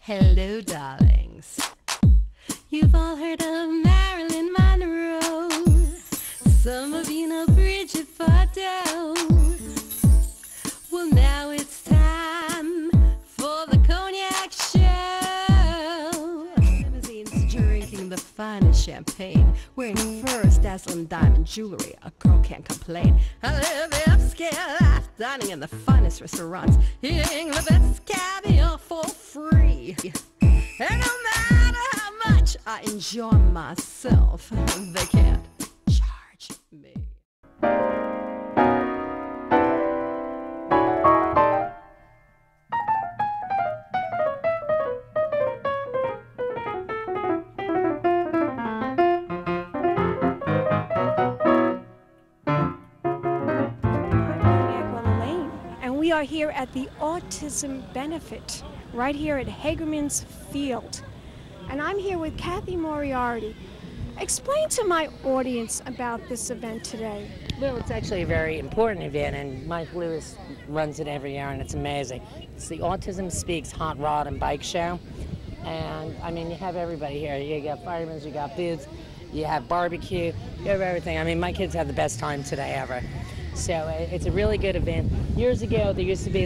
Hello, darlings. You've all heard of Marilyn Monroe. Some of you know Bridget Bardot. Well, now it's time for the Cognac Show. Limousines drinking the finest champagne, wearing furs, dazzling diamond jewelry. A girl can't complain. I live the upscale life, dining in the finest restaurants, eating the best caviar for free. And no matter how much I enjoy myself, they can't charge me. Wellerlane, and we are here at the Autism Benefit, right here at Hagerman's Field. And I'm here with Cathy Moriarty. Explain to my audience about this event today. Well, it's actually a very important event, and Mike Lewis runs it every year, and it's amazing. It's the Autism Speaks Hot Rod and Bike Show. And, I mean, you have everybody here. You got firemen, you got booths, you have barbecue, you have everything. I mean, my kids had the best time today ever. So it's a really good event. Years ago, there used to be,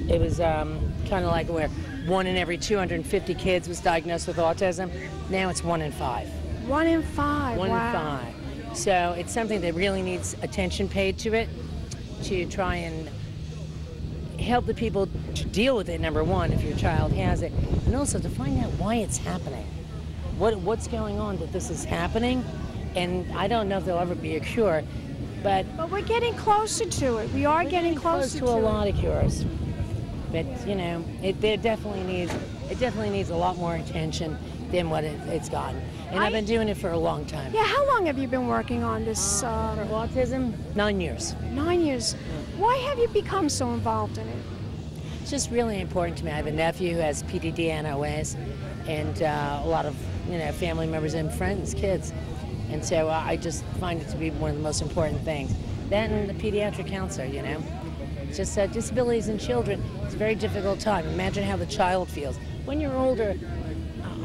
it was kind of like where 1 in every 250 kids was diagnosed with autism. Now it's 1 in 5. 1 in 5, One wow. in 5. So it's something that really needs attention paid to it, to try and help the people to deal with it, number one, if your child has it, and also to find out why it's happening. What's going on that this is happening? And I don't know if there'll ever be a cure, but we're getting closer to it. We are getting closer to a lot of cures. But you know, it definitely needs a lot more attention than what it's gotten. And I've been doing it for a long time. Yeah, how long have you been working on this? For autism, 9 years. 9 years. Why have you become so involved in it? It's just really important to me. I have a nephew who has PDD and OS, and a lot of family members and friends, kids. And so I just find it to be one of the most important things. That and the pediatric counselor, It's just disabilities in children, it's a very difficult time. Imagine how the child feels. When you're older,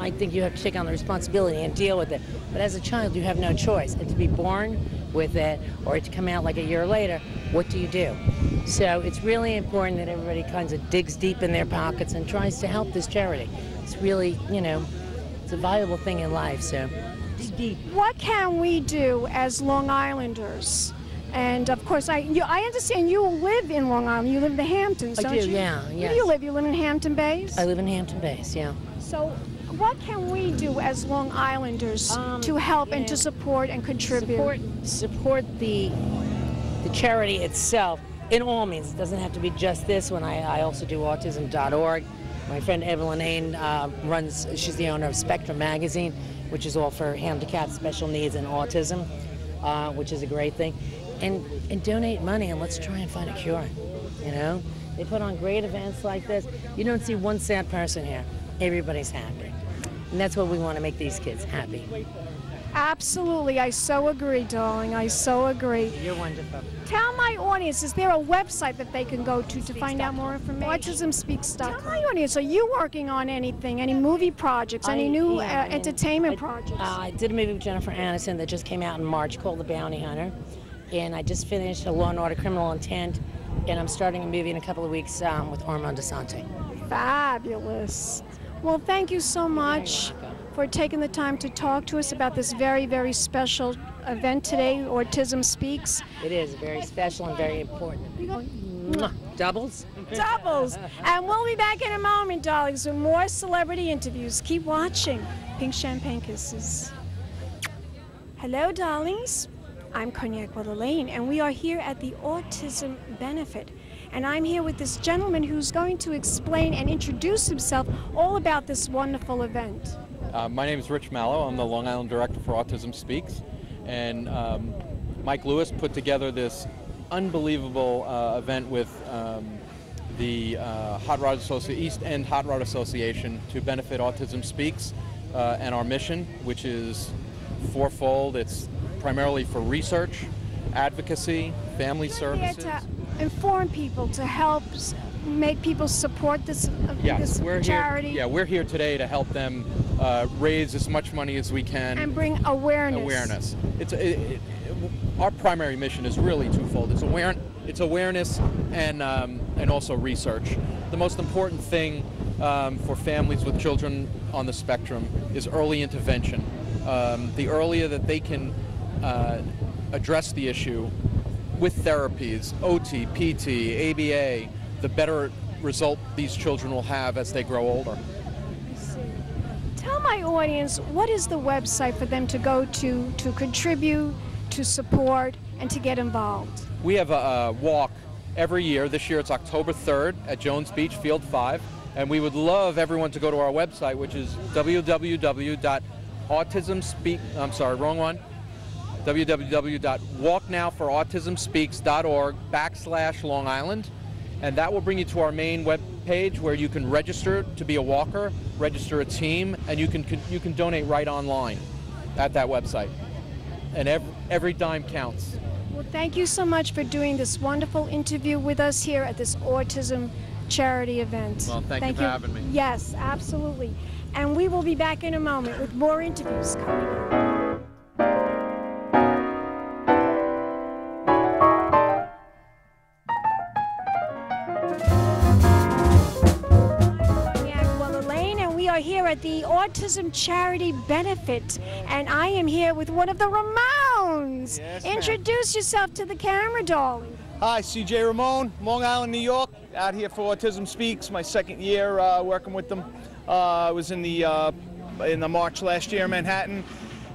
I think you have to take on the responsibility and deal with it. But as a child, you have no choice. And to be born with it, or to come out like a year later, what do you do? So it's really important that everybody kind of digs deep in their pockets and tries to help this charity. It's really, it's a valuable thing in life, so dig deep. What can we do as Long Islanders? And of course, I understand you live in Long Island. You live in the Hamptons, don't you? Yeah. Where do you live? You live in Hampton Bays? I live in Hampton Bays, yeah. So what can we do as Long Islanders to help and to support and contribute? Support the charity itself in all means. It doesn't have to be just this one. I also do autism.org. My friend Wellerlane she's the owner of Spectrum magazine, which is all for handicapped, special needs, and autism, which is a great thing. And donate money, and let's try and find a cure, They put on great events like this. You don't see one sad person here. Everybody's happy. And that's what we want to make these kids happy. Absolutely. I so agree, darling. I so agree. You're wonderful. Tell my audience, is there a website that they can go to find out more information? AutismSpeaks.com. Tell my audience, are you working on anything? Any movie projects? Any new entertainment projects? I did a movie with Jennifer Aniston that just came out in March called The Bounty Hunter. And I just finished a Law & Order Criminal Intent. And I'm starting a movie in a couple of weeks with Armand Asante. Fabulous. Well, thank you so much for taking the time to talk to us about this very, very special event today, Autism Speaks. It is very special and very important. Doubles? Doubles. And we'll be back in a moment, darlings, with more celebrity interviews. Keep watching. Pink Champagne Kisses. Hello, darlings. I'm Cognac Wellerlane, and we are here at the Autism Benefit. And I'm here with this gentleman who's going to explain and introduce himself all about this wonderful event. My name is Rich Mallow. I'm the Long Island Director for Autism Speaks. And Mike Lewis put together this unbelievable event with the East End Hot Rod Association to benefit Autism Speaks and our mission, which is fourfold. It's primarily for research, advocacy, family services. To inform people, to help make people support this, Yes, this charity? Yeah, we're here today to help them raise as much money as we can. And bring awareness. Our primary mission is really twofold. It's awareness and also research. The most important thing for families with children on the spectrum is early intervention. The earlier that they can address the issue with therapies, OT, PT, ABA, the better result these children will have as they grow older. I see. Tell my audience, what is the website for them to go to contribute, to support, and to get involved? We have a walk every year. This year it's October 3rd at Jones Beach, Field 5. And we would love everyone to go to our website, which is www.walknowforautismspeaks.org/Long Island. And that will bring you to our main web page where you can register to be a walker, register a team, and you can donate right online at that website. And every dime counts. Well, thank you so much for doing this wonderful interview with us here at this autism charity event. Well, thank you for having me. Yes, absolutely. And we will be back in a moment with more interviews coming up. Here at the Autism Charity Benefit, and I am here with one of the Ramones. Yes, introduce yourself to the camera, darling. Hi, CJ Ramone, Long Island, New York, out here for Autism Speaks, my second year working with them. I was in the March last year in Manhattan.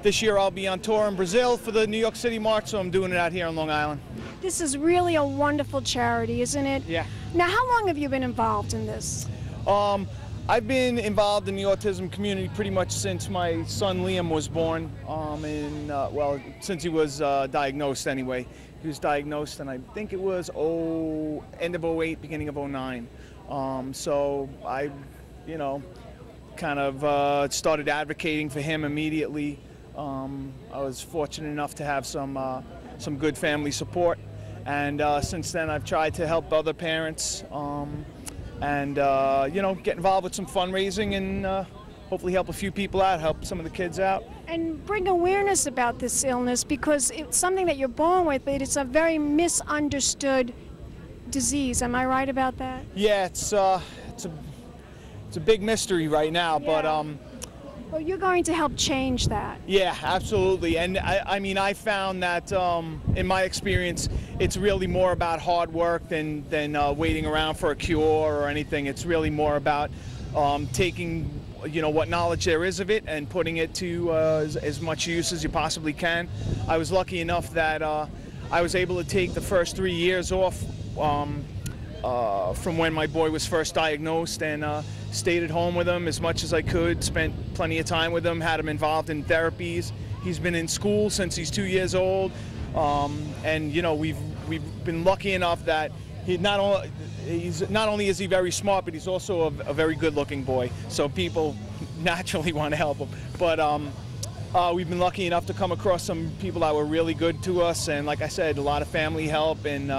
This year I'll be on tour in Brazil for the New York City March, so I'm doing it out here on Long Island. This is really a wonderful charity, isn't it? Yeah. Now, how long have you been involved in this? I've been involved in the autism community pretty much since my son Liam was born, well, since he was diagnosed anyway. He was diagnosed, and I think it was end of '08, beginning of '09. So I, kind of started advocating for him immediately. I was fortunate enough to have some good family support, and since then I've tried to help other parents. And get involved with some fundraising and hopefully help a few people out, help some of the kids out. And bring awareness about this illness, because it's something that you're born with, but it's a very misunderstood disease. Am I right about that? Yeah, it's a big mystery right now, yeah. But well, you're going to help change that. Yeah, absolutely. And I mean, I found that in my experience, it's really more about hard work than waiting around for a cure or anything. It's really more about taking what knowledge there is of it and putting it to as much use as you possibly can. I was lucky enough that I was able to take the first 3 years off from when my boy was first diagnosed, and stayed at home with him as much as I could, spent plenty of time with him, had him involved in therapies. He's been in school since he's 2 years old, and we've been lucky enough that he's not only is he very smart, but he's also a very good-looking boy. So people naturally want to help him. But we've been lucky enough to come across some people that were really good to us, and like I said, a lot of family help, and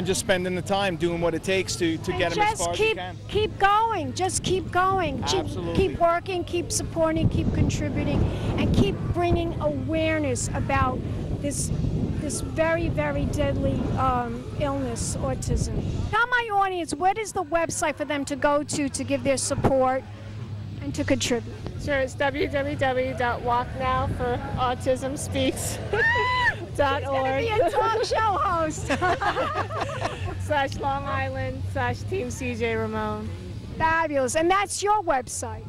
just spending the time doing what it takes to get him as far as you can. Keep going. Just keep going. Absolutely. Keep working, keep supporting, keep contributing, and keep bringing awareness about this very, very deadly illness, autism. Tell my audience, what is the website for them to go to give their support and to contribute? Sure, it's www.walknowforautismspeaks.org. She's gonna be a talk show host. /Long Island /Team CJ Ramone. Fabulous, and that's your website.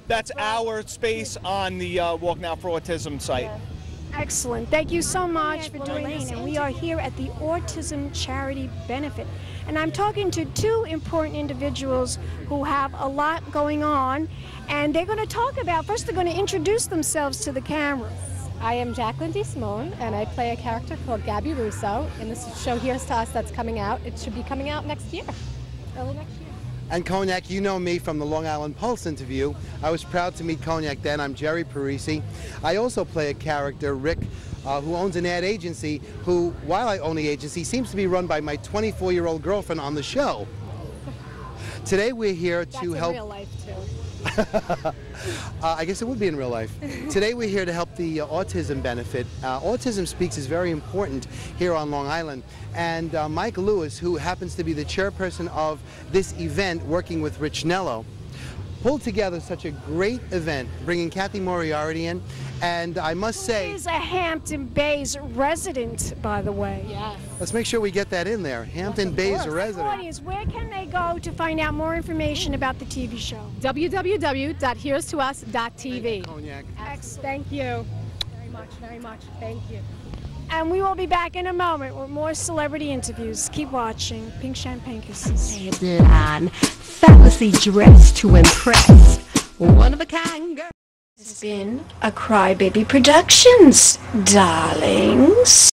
That's our space on the Walk Now for Autism site. Yeah. Excellent. Thank you so much for doing this. And we are here at the Autism Charity Benefit. And I'm talking to two important individuals who have a lot going on. And they're going to talk about, first they're going to introduce themselves to the camera. I am Jacqueline DeSimone, and I play a character called Gabby Russo in this show Here's to Us that's coming out. It should be coming out next year, early next year. And Cognac, you know me from the Long Island Pulse interview. I was proud to meet Cognac then. I'm Jerry Parisi. I also play a character, Rick, who owns an ad agency, who, while I own the agency, seems to be run by my 24-year-old girlfriend on the show. Today we're here That's to in help. real life too. I guess it would be in real life. Today we're here to help the autism benefit. Autism Speaks is very important here on Long Island, and Mike Lewis, who happens to be the chairperson of this event working with Rich Nello, pulled together such a great event, bringing Cathy Moriarty in, and I must say... He's a Hampton Bays resident, by the way. Yes. Let's make sure we get that in there. Hampton Bays resident. Audience, where can they go to find out more information about the TV show? www.here'stous.tv. Cognac. Thank you. Very much, very much. Thank you. And we will be back in a moment with more celebrity interviews. Keep watching Pink Champagne Kisses. Blonde, fabulously dressed to impress. One of a kind girl. This has been a Crybaby Productions, darlings.